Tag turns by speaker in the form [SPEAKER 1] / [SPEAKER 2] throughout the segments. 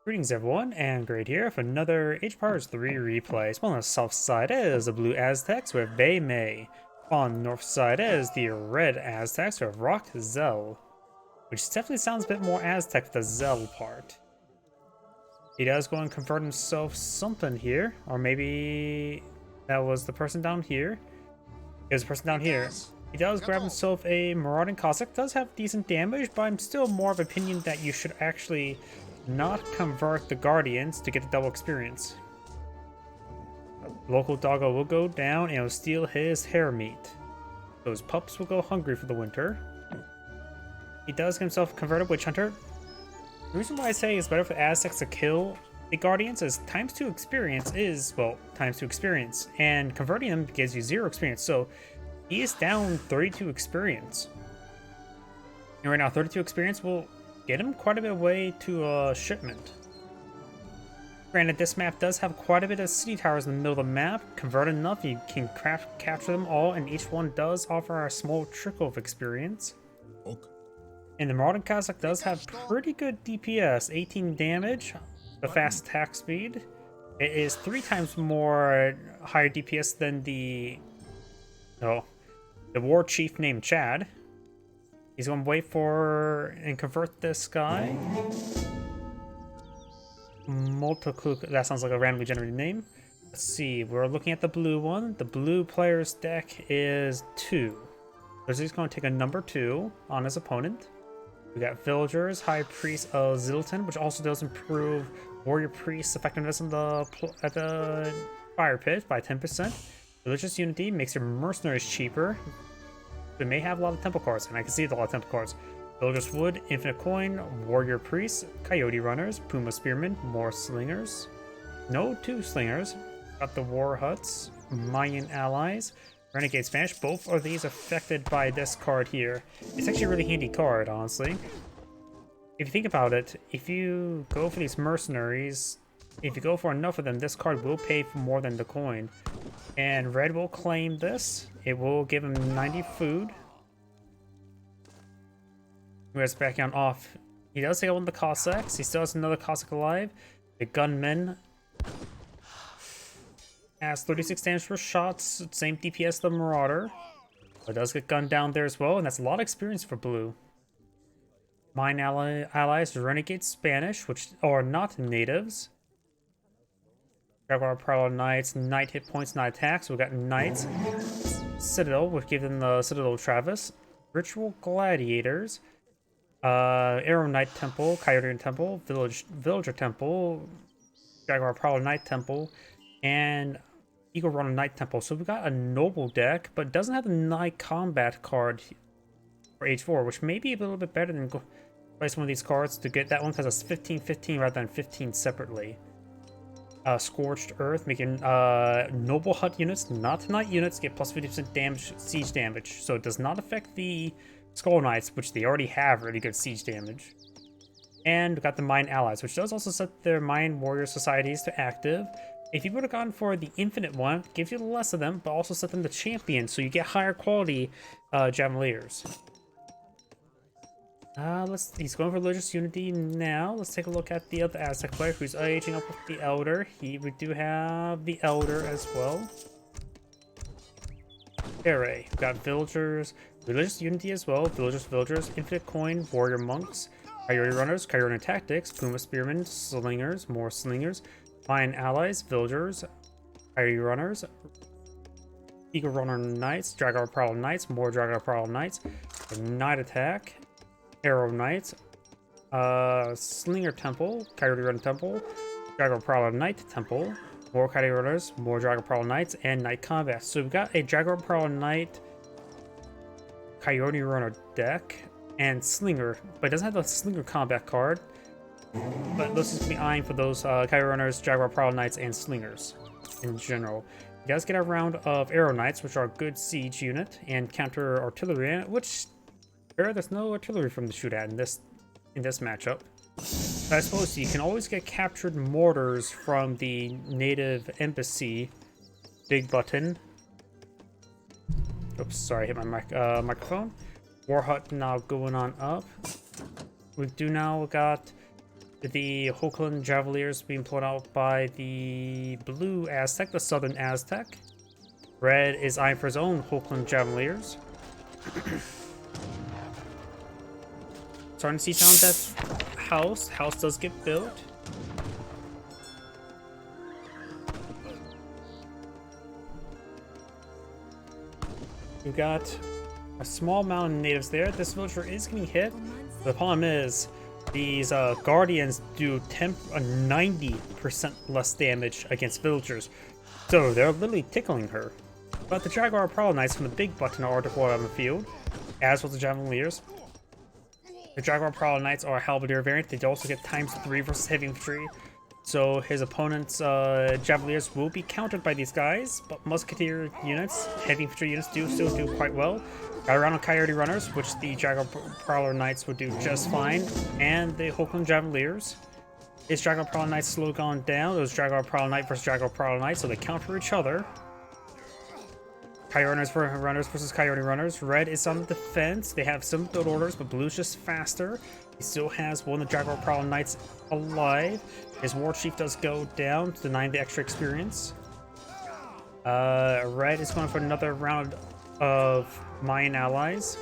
[SPEAKER 1] Greetings everyone, and Great here for another Age of Empires 3 replay. On the south side is the blue Aztecs with Bayemay. On the north side is the red Aztecs with Rock Zell, which definitely sounds a bit more Aztec with the Zell part. He does go and convert himself something here, or maybe that was the person down here. It was the person down here. He does grab himself a Marauding Cossack, does have decent damage, but I'm still more of opinion that you should actually not convert the Guardians to get the double experience. Local doggo will go down and will steal his hair meat. Those pups will go hungry for the winter. He does get himself a converted witch hunter. The reason why I say it's better for Aztecs to kill the Guardians is ×2 experience is, well, ×2 experience, and converting them gives you 0 experience, so he is down 32 experience. And right now, 32 experience will get him quite a bit away to shipment. Granted, this map does have quite a bit of city towers in the middle of the map. Convert enough, you can capture them all, and each one does offer a small trickle of experience. Okay. And the Marauding Cossack does have pretty good DPS, 18 damage, the fast attack speed. It is 3 times more higher DPS than the war chief named Chad. He's going to wait for and convert this guy. That sounds like a randomly generated name. Let's see, we're looking at the blue one. The blue player's deck is 2. So he's going to take a number 2 on his opponent. We got Villagers, High Priest of Zilton, which also does improve Warrior Priest's effectiveness at the Fire Pit by 10%. Religious Unity makes your mercenaries cheaper. We may have a lot of temple cards, and I can see a lot of temple cards. Villagers Wood, Infinite Coin, Warrior Priests, Coyote Runners, Puma Spearmen, more Slingers. No 2 Slingers. Got the War Huts, Mayan Allies, Renegade Spanish. Both of these affected by this card here. It's actually a really handy card, honestly. If you think about it, if you go for these mercenaries, if you go for enough of them, this card will pay for more than the coin. And red will claim this. It will give him 90 food. Red's back on off. He does take one of the Cossacks. He still has another Cossack alive. The gunman has 36 damage per shots. Same DPS as the Marauder. But does get gunned down there as well. And that's a lot of experience for blue. Mine allies, Renegade Spanish, which are not natives. Jaguar Prowler Knights, Knight hit points, not attacks. We got Knights. Citadel, we've given the Citadel Travis. Ritual Gladiators. Arrow Knight Temple, Coyote Temple, Villager Temple, Jaguar Prowler Knight Temple, and Eagle Runner Knight Temple. So we got a noble deck, but doesn't have the Knight Combat card for Age 4, which may be a little bit better than place one of these cards to get that one because it's 15-15 rather than 15 separately. Scorched Earth, making Noble Hut units, not Knight units, get plus 50% damage, siege damage. So it does not affect the Skull Knights, which they already have really good siege damage. And we got the Mine Allies, which does also set their Mine Warrior Societies to active. If you would have gone for the Infinite one, it gives you less of them, but also set them to Champion, so you get higher quality Javeliers. He's going for Religious Unity now. Let's take a look at the other Aztec player who's aging up with the Elder. We do have the Elder as well. We've got Villagers, Religious Unity as well. Villagers, Infinite Coin, Warrior Monks, Coyote Runners, Coyote Tactics, Puma Spearmen, Slingers, more Slingers, Lion Allies, Villagers, Coyote Runners, Eagle Runner Knights, Jaguar Prowler Knights, more Jaguar Prowler Knights, Knight Attack, Arrow Knights, Slinger Temple, Coyote Runner Temple, Jaguar Prowler Knight Temple, more Coyote Runners, more Jaguar Prowler Knights, and Knight Combat. So we've got a Jaguar Prowler Knight, Coyote Runner deck, and Slinger, but it doesn't have the Slinger Combat card. But let's just be eyeing for those Coyote Runners, Jaguar Prowler Knights, and Slingers in general. He does get a round of Arrow Knights, which are a good siege unit, and counter artillery, which there's no artillery from the shoot at in this matchup. I suppose you can always get captured mortars from the native embassy. Big button. Oops, sorry, I hit my microphone. War Hut now going on up. We do now got the Hochland Javeliers being pulled out by the blue Aztec, the southern Aztec. Red is eyeing for his own Hochland Javeliers. Starting to see sound that house. House does get built. We got a small amount of natives there. This villager is getting hit. The problem is, these guardians do 90% less damage against villagers. So they're literally tickling her. But the Jaguar Prowler Knights from the big button are deployed on the field, as well as the Javeliers. The Jaguar Prowler Knights are a Halberdier variant. They also get ×3 versus heavy infantry. So his opponent's Javeliers will be countered by these guys, but Musketeer units, heavy infantry units do still do quite well. Got around on Coyote Runners, which the Jaguar Prowler Knights would do just fine, and the Hochland Javeliers. His Jaguar Prowler Knights slowly gone down. Those Jaguar Prowler Knight versus Jaguar Prowler Knight, so they counter each other. Coyote Runners versus Coyote Runners. Red is on the defense. They have some build orders, but blue's just faster. He still has one of the Jaguar Prowler Knights alive. His War Chief does go down, denying the extra experience. Red is going for another round of Mayan allies.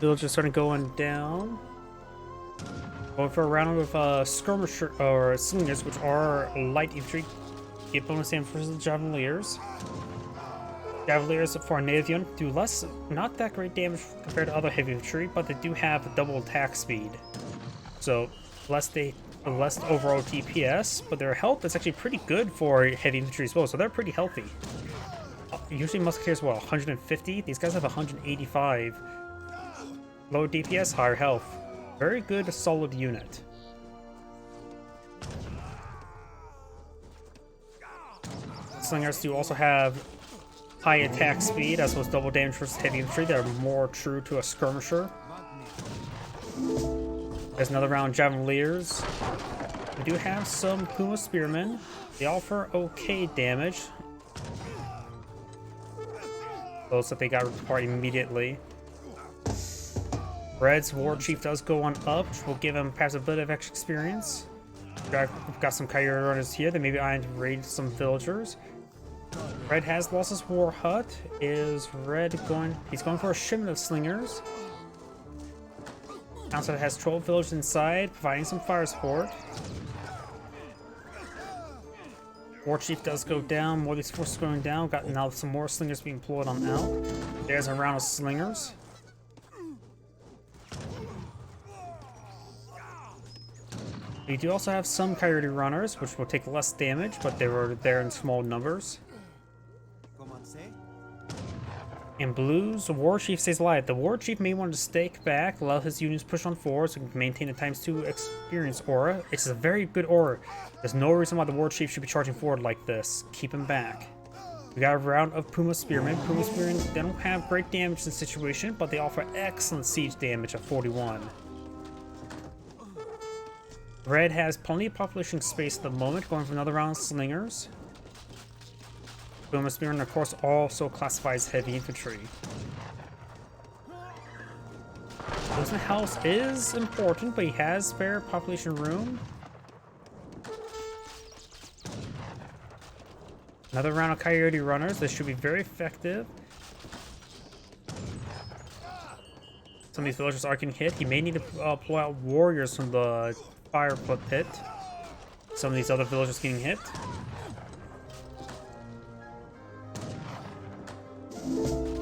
[SPEAKER 1] Villagers starting going down. Going for a round of skirmisher or slingers, which are light infantry. Get bonus damage versus the Javeliers. Javeliers for a native unit do not that great damage compared to other heavy infantry, but they do have double attack speed. So less overall DPS, but their health is actually pretty good for heavy infantry as well, so they're pretty healthy. Usually Musketeers, well, 150. These guys have 185. Low DPS, higher health. Very good, solid unit. Slingers do also have high attack speed, as well as double damage versus heavy infantry. They're more true to a skirmisher. There's another round of Javeliers. We do have some Puma Spearmen. They offer okay damage. Those that they got apart immediately. Red's War Chief does go on up, which will give him perhaps a bit of extra experience. We've got some Coyote Runners here. They may be eyeing to raid some villagers. Red has lost his War Hut. Is Red going... He's going for a shipment of Slingers. Council has 12 villagers inside, providing some fire support. War Chief does go down. More of these forces going down. Got now some more Slingers being deployed on out. There's a round of Slingers. We do also have some Coyote Runners, which will take less damage, but they were there in small numbers. In blues, the War Chief stays alive. The War Chief may want to stake back, allow his units push on forward so he can maintain the ×2 experience aura. It's a very good aura. There's no reason why the War Chief should be charging forward like this. Keep him back. We got a round of Puma Spearmen. Puma Spearmen, they don't have great damage in this situation, but they offer excellent siege damage at 41. Red has plenty of population space at the moment, going for another round of Slingers. Puma Spearmen, of course, also classifies heavy infantry. Losing house is important, but he has spare population room. Another round of Coyote Runners. This should be very effective. Some of these villagers are getting hit. He may need to pull out warriors from the fire pit. Some of these other villagers getting hit.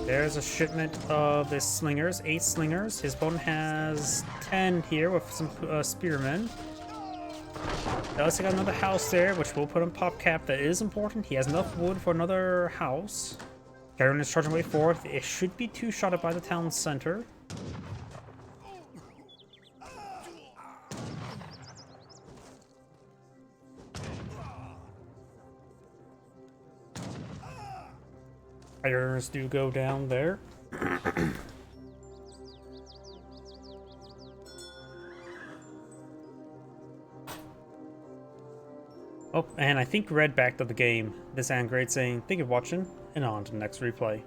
[SPEAKER 1] There's a shipment of the Slingers, 8 Slingers. His opponent has 10 here with some Spearmen. Does take out another house there, which will put on pop cap. That is important. He has enough wood for another house. Garen is charging way forward. It should be 2-shotted by the town center. Fires do go down there. Oh, and I think Red backed up the game. This and great saying, thank you for watching, and on to the next replay.